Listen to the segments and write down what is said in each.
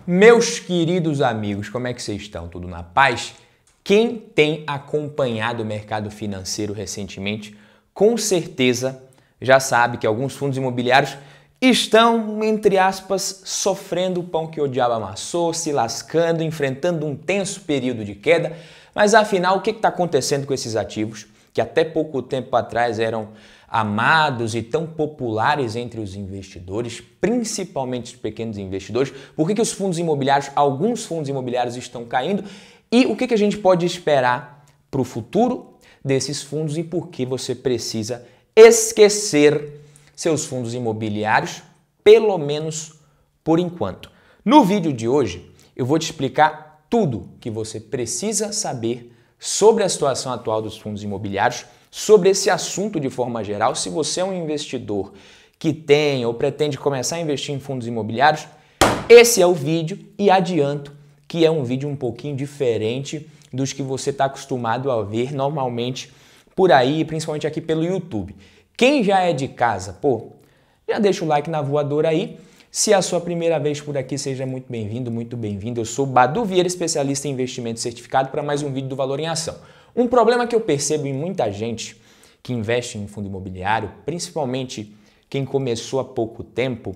Meus queridos amigos, como é que vocês estão? Tudo na paz? Quem tem acompanhado o mercado financeiro recentemente, com certeza já sabe que alguns fundos imobiliários estão, entre aspas, sofrendo o pão que o diabo amassou, se lascando, enfrentando um tenso período de queda. Mas afinal, o que está acontecendo com esses ativos que até pouco tempo atrás eram amados e tão populares entre os investidores, principalmente os pequenos investidores? Por que os fundos imobiliários, alguns fundos imobiliários estão caindo? E o que a gente pode esperar para o futuro desses fundos e por que você precisa esquecer seus fundos imobiliários, pelo menos por enquanto? No vídeo de hoje, eu vou te explicar tudo que você precisa saber sobre a situação atual dos fundos imobiliários, sobre esse assunto de forma geral. Se você é um investidor que tem ou pretende começar a investir em fundos imobiliários, esse é o vídeo, e adianto que é um vídeo um pouquinho diferente dos que você está acostumado a ver normalmente por aí, principalmente aqui pelo YouTube. Quem já é de casa, já deixa o like na voadora aí. Se é a sua primeira vez por aqui, seja muito bem-vindo, muito bem-vindo. Eu sou Badu Vieira, especialista em investimento certificado, para mais um vídeo do Valor em Ação. Um problema que eu percebo em muita gente que investe em fundo imobiliário, principalmente quem começou há pouco tempo,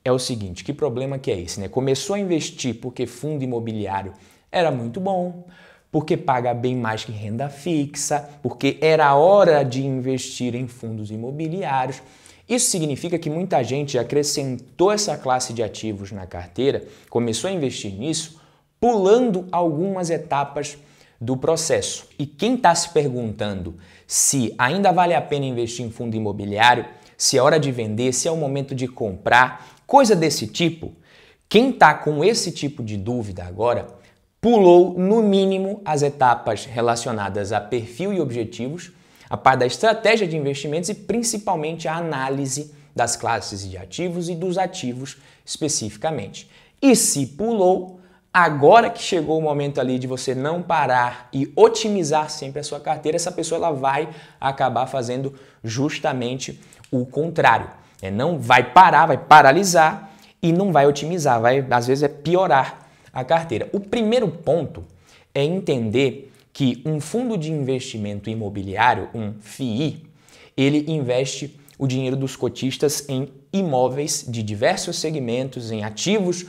é o seguinte: que problema que é esse, né? Começou a investir porque fundo imobiliário era muito bom, porque paga bem mais que renda fixa, porque era hora de investir em fundos imobiliários. Isso significa que muita gente acrescentou essa classe de ativos na carteira, começou a investir nisso, pulando algumas etapas do processo. E quem está se perguntando se ainda vale a pena investir em fundo imobiliário, se é hora de vender, se é o momento de comprar, coisa desse tipo, quem está com esse tipo de dúvida agora, pulou no mínimo as etapas relacionadas a perfil e objetivos, a parte da estratégia de investimentos e principalmente a análise das classes de ativos e dos ativos especificamente. E se pulou, agora que chegou o momento ali de você não parar e otimizar sempre a sua carteira, essa pessoa ela vai acabar fazendo justamente o contrário. Não vai parar, vai paralisar e não vai otimizar, vai às vezes piorar a carteira. O primeiro ponto é entender que um fundo de investimento imobiliário, um FII, ele investe o dinheiro dos cotistas em imóveis de diversos segmentos, em ativos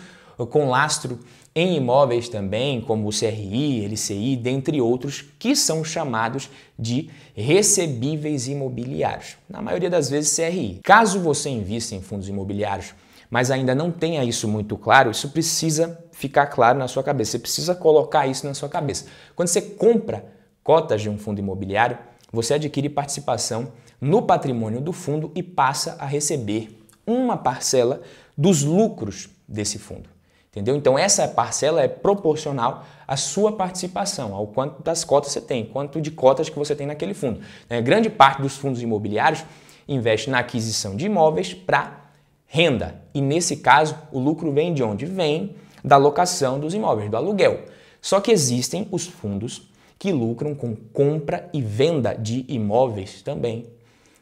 com lastro em imóveis também, como o CRI, LCI, dentre outros, que são chamados de recebíveis imobiliários. Na maioria das vezes, CRI. Caso você invista em fundos imobiliários, mas ainda não tenha isso muito claro, isso precisa ficar claro na sua cabeça. Você precisa colocar isso na sua cabeça. Quando você compra cotas de um fundo imobiliário, você adquire participação no patrimônio do fundo e passa a receber uma parcela dos lucros desse fundo. Entendeu? Então essa parcela é proporcional à sua participação, ao quanto das cotas você tem, quanto de cotas que você tem naquele fundo. Grande parte dos fundos imobiliários investe na aquisição de imóveis para renda. E nesse caso, o lucro vem de onde? Vem da locação dos imóveis, do aluguel. Só que existem os fundos que lucram com compra e venda de imóveis também,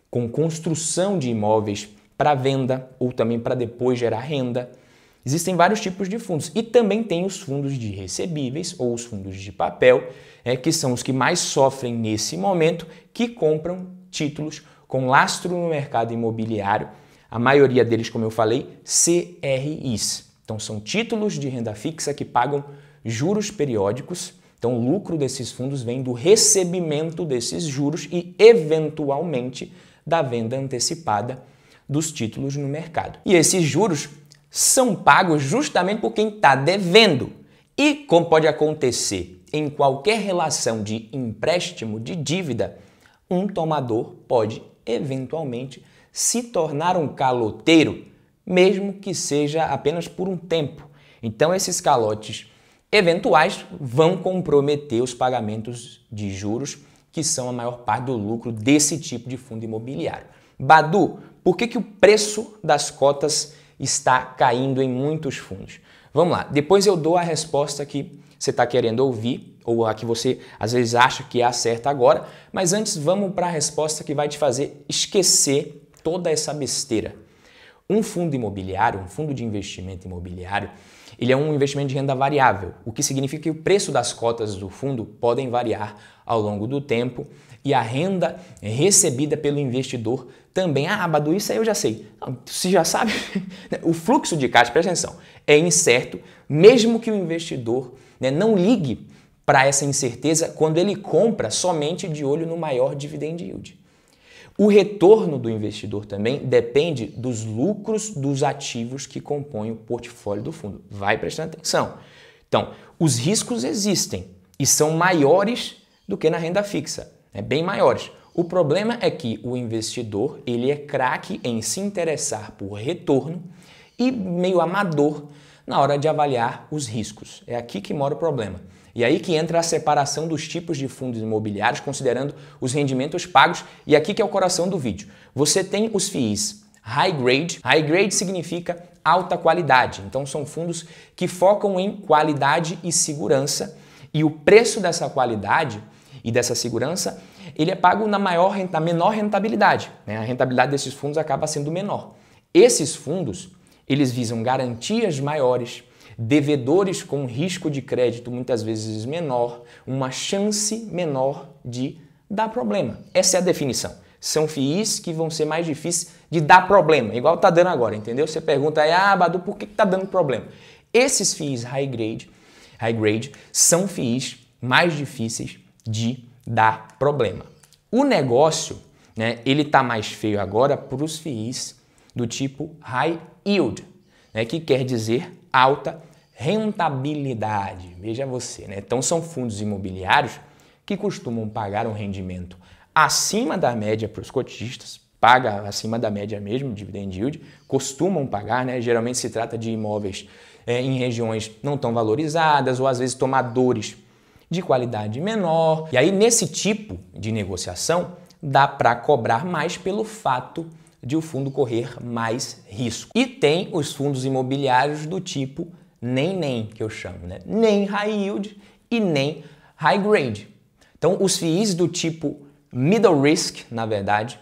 com construção de imóveis para venda ou também para depois gerar renda. Existem vários tipos de fundos e também tem os fundos de recebíveis ou os fundos de papel, que são os que mais sofrem nesse momento, que compram títulos com lastro no mercado imobiliário. A maioria deles, como eu falei, CRIs. Então são títulos de renda fixa que pagam juros periódicos. Então o lucro desses fundos vem do recebimento desses juros e, eventualmente, da venda antecipada dos títulos no mercado. E esses juros são pagos justamente por quem está devendo. E, como pode acontecer em qualquer relação de empréstimo, de dívida, um tomador pode, eventualmente, se tornar um caloteiro, mesmo que seja apenas por um tempo. Então, esses calotes eventuais vão comprometer os pagamentos de juros, que são a maior parte do lucro desse tipo de fundo imobiliário. Badu, por que o preço das cotas está caindo em muitos fundos? Vamos lá, depois eu dou a resposta que você está querendo ouvir, ou a que você às vezes acha que é a certa agora, mas antes vamos para a resposta que vai te fazer esquecer toda essa besteira. Um fundo imobiliário, um fundo de investimento imobiliário, ele é um investimento de renda variável, o que significa que o preço das cotas do fundo podem variar ao longo do tempo e a renda recebida pelo investidor também. Ah, Badu, isso aí eu já sei. Não, você já sabe? O fluxo de caixa, presta atenção, é incerto, mesmo que o investidor não ligue para essa incerteza quando ele compra somente de olho no maior dividend yield. O retorno do investidor também depende dos lucros dos ativos que compõem o portfólio do fundo. Vai prestando atenção. Então, os riscos existem e são maiores do que na renda fixa, bem maiores. O problema é que o investidor ele é craque em se interessar por retorno e meio amador na hora de avaliar os riscos. É aqui que mora o problema. E aí que entra a separação dos tipos de fundos imobiliários, considerando os rendimentos pagos, e aqui que é o coração do vídeo. Você tem os FIIs high grade. High grade significa alta qualidade. Então são fundos que focam em qualidade e segurança, e o preço dessa qualidade e dessa segurança, ele é pago na menor rentabilidade. A rentabilidade desses fundos acaba sendo menor. Esses fundos, eles visam garantias maiores, devedores com risco de crédito muitas vezes menor, uma chance menor de dar problema. Essa é a definição. São FIIs que vão ser mais difíceis de dar problema, igual está dando agora, entendeu? Você pergunta aí, Badu, por que está dando problema? Esses FIIs high grade são FIIs mais difíceis de dar problema. O negócio, ele está mais feio agora para os FIIs do tipo high yield, que quer dizer alta rentabilidade. Veja você, Então são fundos imobiliários que costumam pagar um rendimento acima da média para os cotistas, paga acima da média mesmo, dividend yield, costumam pagar, Geralmente se trata de imóveis em regiões não tão valorizadas ou às vezes tomadores de qualidade menor. E aí nesse tipo de negociação dá para cobrar mais pelo fato de o fundo correr mais risco. E tem os fundos imobiliários do tipo nem, que eu chamo, nem high yield e nem high grade. Então, os FIIs do tipo middle risk, na verdade,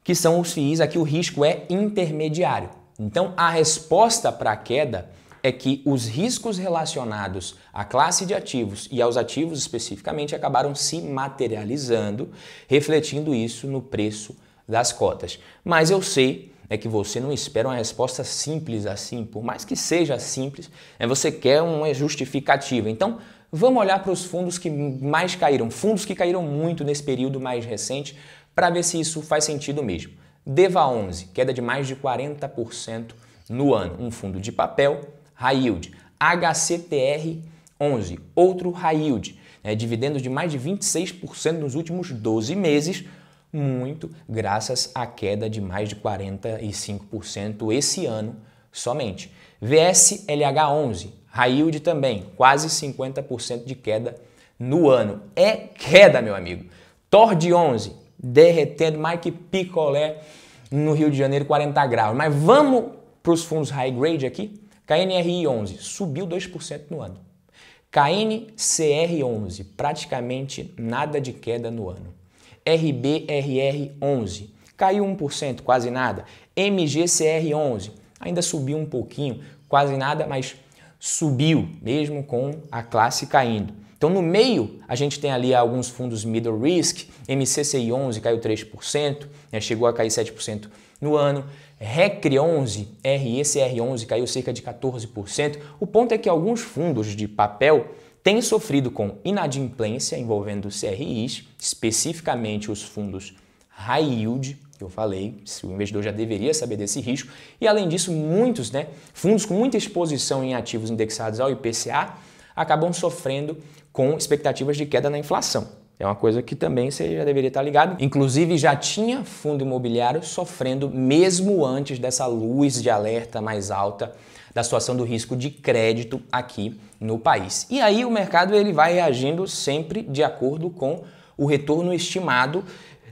que são os FIIs aqui o risco é intermediário. Então, a resposta para a queda é que os riscos relacionados à classe de ativos e aos ativos especificamente acabaram se materializando, refletindo isso no preço das cotas. Mas eu sei que você não espera uma resposta simples assim, por mais que seja simples, você quer uma justificativa. Então, vamos olhar para os fundos que mais caíram, fundos que caíram muito nesse período mais recente, para ver se isso faz sentido mesmo. DEVA 11, queda de mais de 40% no ano, um fundo de papel, high yield. HCTR 11, outro high yield, dividendos de mais de 26% nos últimos 12 meses, muito graças à queda de mais de 45% esse ano somente. VSLH 11, high yield também, quase 50% de queda no ano. É queda, meu amigo. TORD 11, derretendo mais que picolé no Rio de Janeiro, 40 graus. Mas vamos para os fundos high grade aqui. KNRI 11, subiu 2% no ano. KNCR 11, praticamente nada de queda no ano. RBRR 11, caiu 1%, quase nada. MGCR 11, ainda subiu um pouquinho, quase nada, mas subiu, mesmo com a classe caindo. Então, no meio, a gente tem ali alguns fundos middle risk, MCCI 11 caiu 3%, chegou a cair 7% no ano. RECRE 11, RECR 11 caiu cerca de 14%. O ponto é que alguns fundos de papel têm sofrido com inadimplência envolvendo CRIs, especificamente os fundos high yield, que eu falei, se o investidor já deveria saber desse risco, e além disso, muitos fundos com muita exposição em ativos indexados ao IPCA acabam sofrendo com expectativas de queda na inflação. É uma coisa que também você já deveria estar ligado. Inclusive, já tinha fundo imobiliário sofrendo mesmo antes dessa luz de alerta mais alta da situação do risco de crédito aqui no país. E aí o mercado ele vai reagindo sempre de acordo com o retorno estimado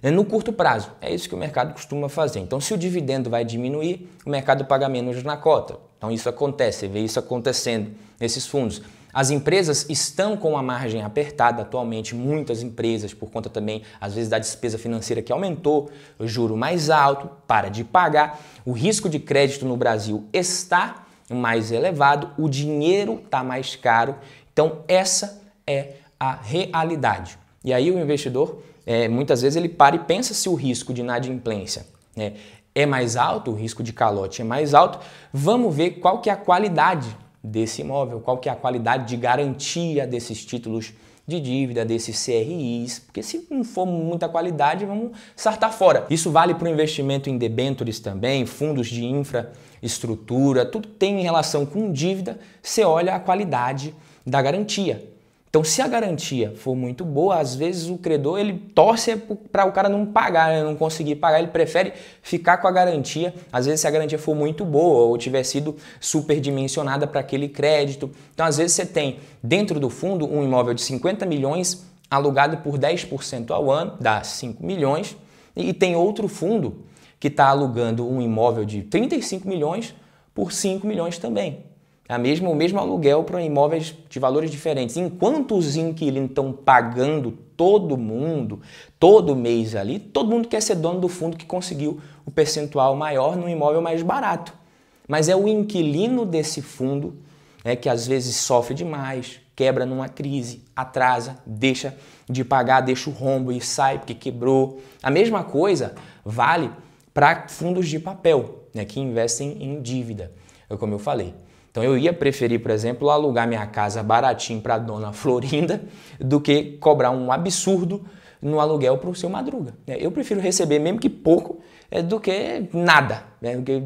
no curto prazo. É isso que o mercado costuma fazer. Então, se o dividendo vai diminuir, o mercado paga menos na cota. Então, isso acontece, você vê isso acontecendo nesses fundos. As empresas estão com a margem apertada atualmente, muitas empresas, por conta também, às vezes, da despesa financeira que aumentou, o juro mais alto, para de pagar. O risco de crédito no Brasil está mais elevado, o dinheiro está mais caro. Então essa é a realidade. E aí o investidor, muitas vezes ele para e pensa se o risco de inadimplência é mais alto, o risco de calote é mais alto. Vamos ver qual que é a qualidade desse imóvel, qual que é a qualidade de garantia desses títulos de dívida, desses CRIs, porque se não for muita qualidade, vamos sartar fora. Isso vale para o investimento em debêntures também, fundos de infraestrutura, tudo que tem relação com dívida, você olha a qualidade da garantia. Então, se a garantia for muito boa, às vezes o credor ele torce para o cara não pagar, não conseguir pagar, ele prefere ficar com a garantia. Às vezes, se a garantia for muito boa ou tiver sido superdimensionada para aquele crédito. Então, às vezes, você tem dentro do fundo um imóvel de 50 milhões alugado por 10% ao ano, dá 5 milhões, e tem outro fundo que está alugando um imóvel de 35 milhões por 5 milhões também. O mesmo aluguel para imóveis de valores diferentes. Enquanto os inquilinos estão pagando todo mês ali, todo mundo quer ser dono do fundo que conseguiu o percentual maior no imóvel mais barato. Mas é o inquilino desse fundo que às vezes sofre demais, quebra numa crise, atrasa, deixa de pagar, deixa o rombo e sai porque quebrou. A mesma coisa vale para fundos de papel, que investem em dívida, como eu falei. Então eu ia preferir, por exemplo, alugar minha casa baratinho para a dona Florinda do que cobrar um absurdo no aluguel para o seu Madruga. Eu prefiro receber, mesmo que pouco, do que nada. Porque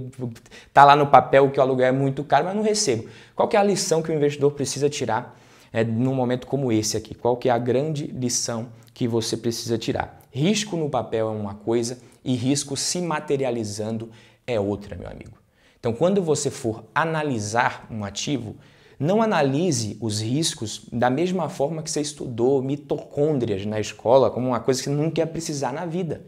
tá lá no papel que o aluguel é muito caro, mas não recebo. Qual que é a lição que o investidor precisa tirar num momento como esse aqui? Qual que é a grande lição que você precisa tirar? Risco no papel é uma coisa e risco se materializando é outra, meu amigo. Então, quando você for analisar um ativo, não analise os riscos da mesma forma que você estudou mitocôndrias na escola, como uma coisa que você nunca ia precisar na vida.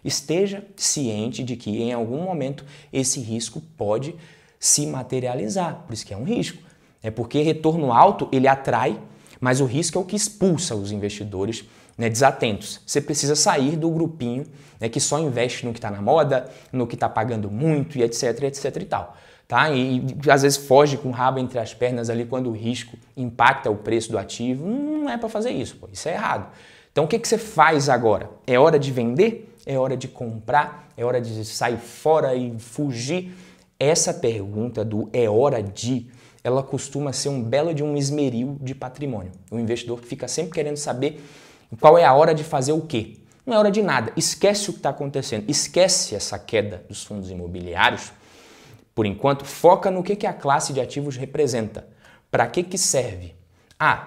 Esteja ciente de que em algum momento esse risco pode se materializar, por isso que é um risco. É porque retorno alto ele atrai, mas o risco é o que expulsa os investidores desatentos. Você precisa sair do grupinho que só investe no que está na moda, no que está pagando muito e etc e tal. Tá? E às vezes foge com o rabo entre as pernas ali quando o risco impacta o preço do ativo. Não é para fazer isso, isso é errado. Então o que você faz agora? É hora de vender? É hora de comprar? É hora de sair fora e fugir? Essa pergunta do é hora de, ela costuma ser um belo de um esmeril de patrimônio. O investidor que fica sempre querendo saber qual é a hora de fazer o quê? Não é hora de nada. Esquece o que está acontecendo. Esquece essa queda dos fundos imobiliários. Por enquanto, foca no que a classe de ativos representa. Para que serve?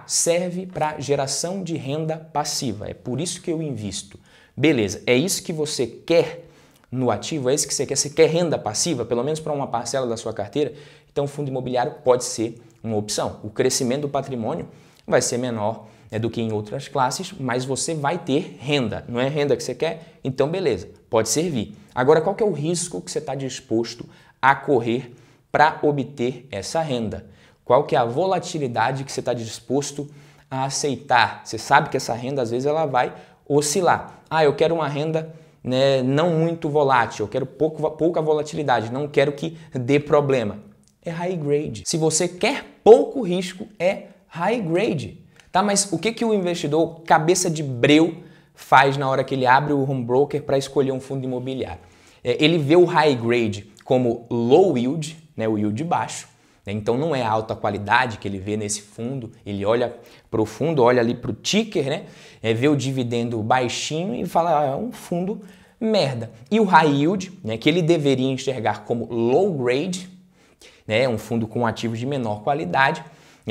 Serve para geração de renda passiva. É por isso que eu invisto. Beleza, é isso que você quer no ativo? É isso que você quer? Você quer renda passiva, pelo menos para uma parcela da sua carteira? Então, o fundo imobiliário pode ser uma opção. O crescimento do patrimônio vai ser menor do que em outras classes, mas você vai ter renda. Não é renda que você quer? Então, beleza, pode servir. Agora, qual que é o risco que você está disposto a correr para obter essa renda? Qual que é a volatilidade que você está disposto a aceitar? Você sabe que essa renda, às vezes, ela vai oscilar. Eu quero uma renda não muito volátil, eu quero pouca volatilidade, não quero que dê problema. É high grade. Se você quer pouco risco, é high grade. Tá, mas o que o investidor cabeça de breu faz na hora que ele abre o home broker para escolher um fundo imobiliário? Ele vê o high grade como low yield, o yield baixo, então não é alta qualidade que ele vê nesse fundo, ele olha para o fundo, olha ali para o ticker, vê o dividendo baixinho e fala, é um fundo merda. E o high yield, que ele deveria enxergar como low grade, um fundo com ativos de menor qualidade,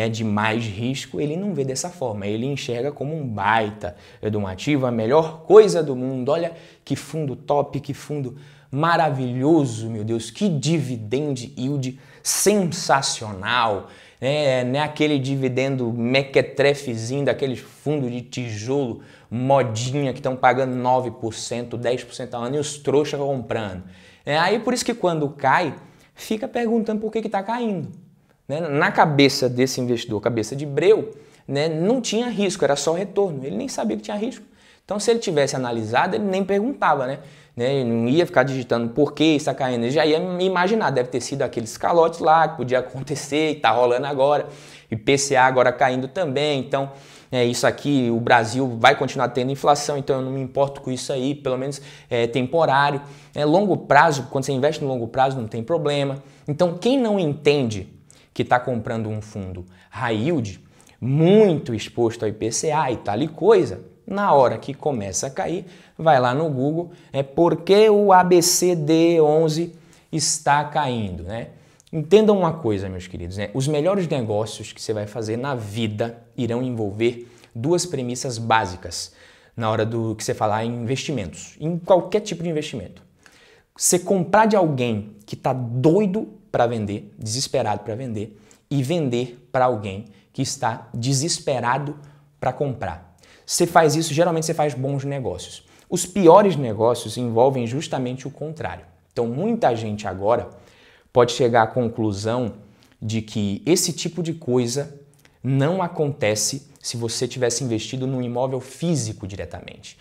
de mais risco, ele não vê dessa forma, ele enxerga como um baita de um ativo, a melhor coisa do mundo. Olha que fundo top, que fundo maravilhoso, meu Deus, que dividend yield sensacional, aquele dividendo mequetrefezinho daqueles fundos de tijolo modinha que estão pagando 9%, 10% ao ano e os trouxas comprando. Aí por isso que quando cai, fica perguntando por que está caindo. Na cabeça desse investidor, cabeça de breu, não tinha risco, era só retorno. Ele nem sabia que tinha risco. Então, se ele tivesse analisado, ele nem perguntava, né? Ele não ia ficar digitando por que está caindo, ele já ia imaginar, deve ter sido aqueles calotes lá que podia acontecer e está rolando agora, e PCA agora caindo também, então isso aqui, o Brasil vai continuar tendo inflação, então eu não me importo com isso aí, pelo menos é temporário. Longo prazo, quando você investe no longo prazo não tem problema. Então quem não entende que está comprando um fundo high yield, muito exposto ao IPCA e tal e coisa, na hora que começa a cair, vai lá no Google, por que o ABCD11 está caindo, né? Entendam uma coisa, meus queridos, os melhores negócios que você vai fazer na vida irão envolver duas premissas básicas na hora do que você falar em investimentos, em qualquer tipo de investimento. Você comprar de alguém que está doido para vender, desesperado para vender, e vender para alguém que está desesperado para comprar. Você faz isso, geralmente você faz bons negócios. Os piores negócios envolvem justamente o contrário. Então, muita gente agora pode chegar à conclusão de que esse tipo de coisa não acontece se você tivesse investido num imóvel físico diretamente.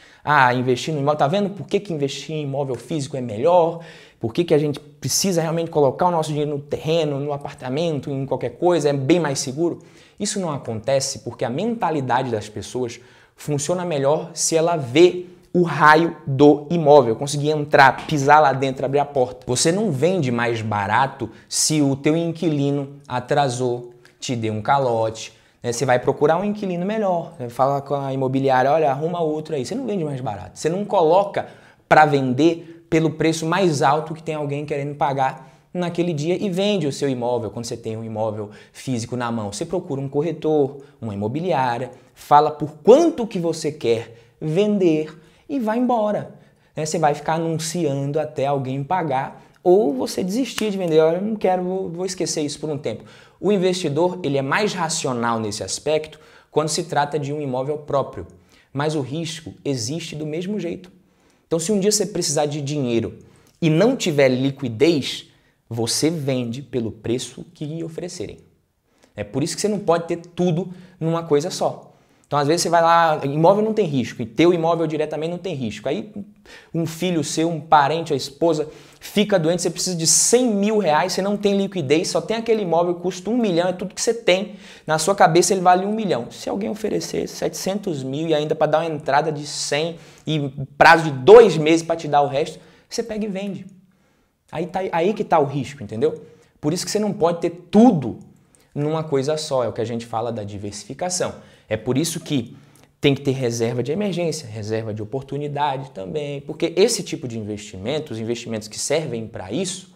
Investir no imóvel, tá vendo por que investir em imóvel físico é melhor? Por que a gente precisa realmente colocar o nosso dinheiro no terreno, no apartamento, em qualquer coisa, é bem mais seguro? Isso não acontece porque a mentalidade das pessoas funciona melhor se ela vê o raio do imóvel, conseguir entrar, pisar lá dentro, abrir a porta. Você não vende mais barato se o teu inquilino atrasou, te deu um calote, né? Você vai procurar um inquilino melhor, fala com a imobiliária, olha, arruma outro aí. Você não vende mais barato, você não coloca para vender pelo preço mais alto que tem alguém querendo pagar naquele dia e vende o seu imóvel. Quando você tem um imóvel físico na mão, você procura um corretor, uma imobiliária, fala por quanto que você quer vender e vai embora. Você vai ficar anunciando até alguém pagar ou você desistir de vender. Eu não quero, vou esquecer isso por um tempo. O investidor ele é mais racional nesse aspecto quando se trata de um imóvel próprio, mas o risco existe do mesmo jeito. Então, se um dia você precisar de dinheiro e não tiver liquidez, você vende pelo preço que lhe oferecerem. É por isso que você não pode ter tudo numa coisa só. Então, às vezes você vai lá, imóvel não tem risco, e teu imóvel diretamente não tem risco. Aí um filho seu, um parente, a esposa, fica doente, você precisa de 100 mil reais, você não tem liquidez, só tem aquele imóvel que custa 1 milhão, é tudo que você tem. Na sua cabeça ele vale 1 milhão. Se alguém oferecer 700 mil e ainda para dar uma entrada de 100 e prazo de 2 meses para te dar o resto, você pega e vende. Aí que está o risco, entendeu? Por isso que você não pode ter tudo numa coisa só, é o que a gente fala da diversificação. É por isso que tem que ter reserva de emergência, reserva de oportunidade também, porque esse tipo de investimento, os investimentos que servem para isso,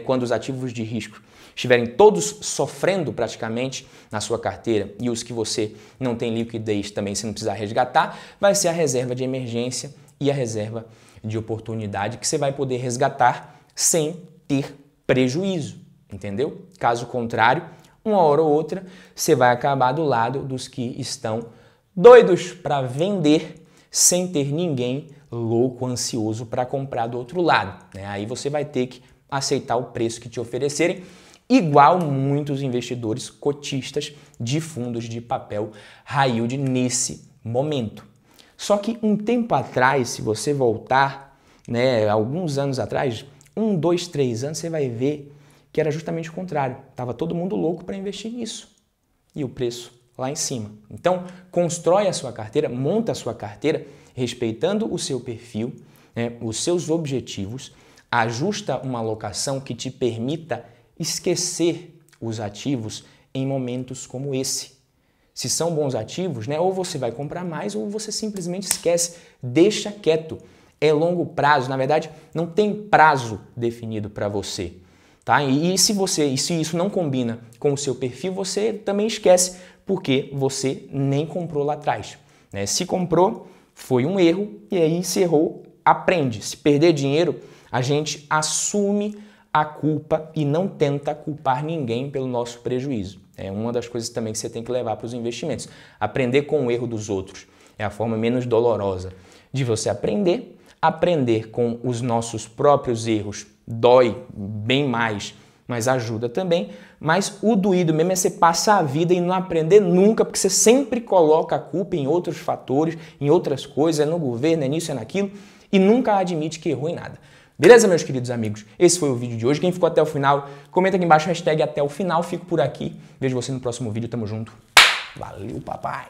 quando os ativos de risco estiverem todos sofrendo praticamente na sua carteira e os que você não tem liquidez também, se não precisar resgatar, vai ser a reserva de emergência e a reserva de oportunidade que você vai poder resgatar sem ter prejuízo, entendeu? Caso contrário, uma hora ou outra, você vai acabar do lado dos que estão doidos para vender sem ter ninguém louco, ansioso para comprar do outro lado. Aí você vai ter que aceitar o preço que te oferecerem, igual muitos investidores cotistas de fundos de papel high yield nesse momento. Só que um tempo atrás, se você voltar, alguns anos atrás, 1, 2, 3 anos, você vai ver que era justamente o contrário. Estava todo mundo louco para investir nisso. E o preço lá em cima. Então, constrói a sua carteira, monta a sua carteira, respeitando o seu perfil, os seus objetivos, ajusta uma alocação que te permita esquecer os ativos em momentos como esse. Se são bons ativos, ou você vai comprar mais ou você simplesmente esquece, deixa quieto. É longo prazo, na verdade, não tem prazo definido para você. Tá? E se isso não combina com o seu perfil, você também esquece, porque você nem comprou lá atrás. Se comprou, foi um erro, e aí se errou, aprende. Se perder dinheiro, a gente assume a culpa e não tenta culpar ninguém pelo nosso prejuízo. É uma das coisas também que você tem que levar para os investimentos. Aprender com o erro dos outros é a forma menos dolorosa de você aprender. Aprender com os nossos próprios erros dói bem mais mas ajuda também. Mas o doído mesmo é você passar a vida e não aprender nunca, porque você sempre coloca a culpa em outros fatores, em outras coisas, é no governo, é nisso, é naquilo, e nunca admite que errou em nada. Beleza, meus queridos amigos? Esse foi o vídeo de hoje. Quem ficou até o final, comenta aqui embaixo, hashtag até o final. Fico por aqui. Vejo você no próximo vídeo. Tamo junto. Valeu, papai!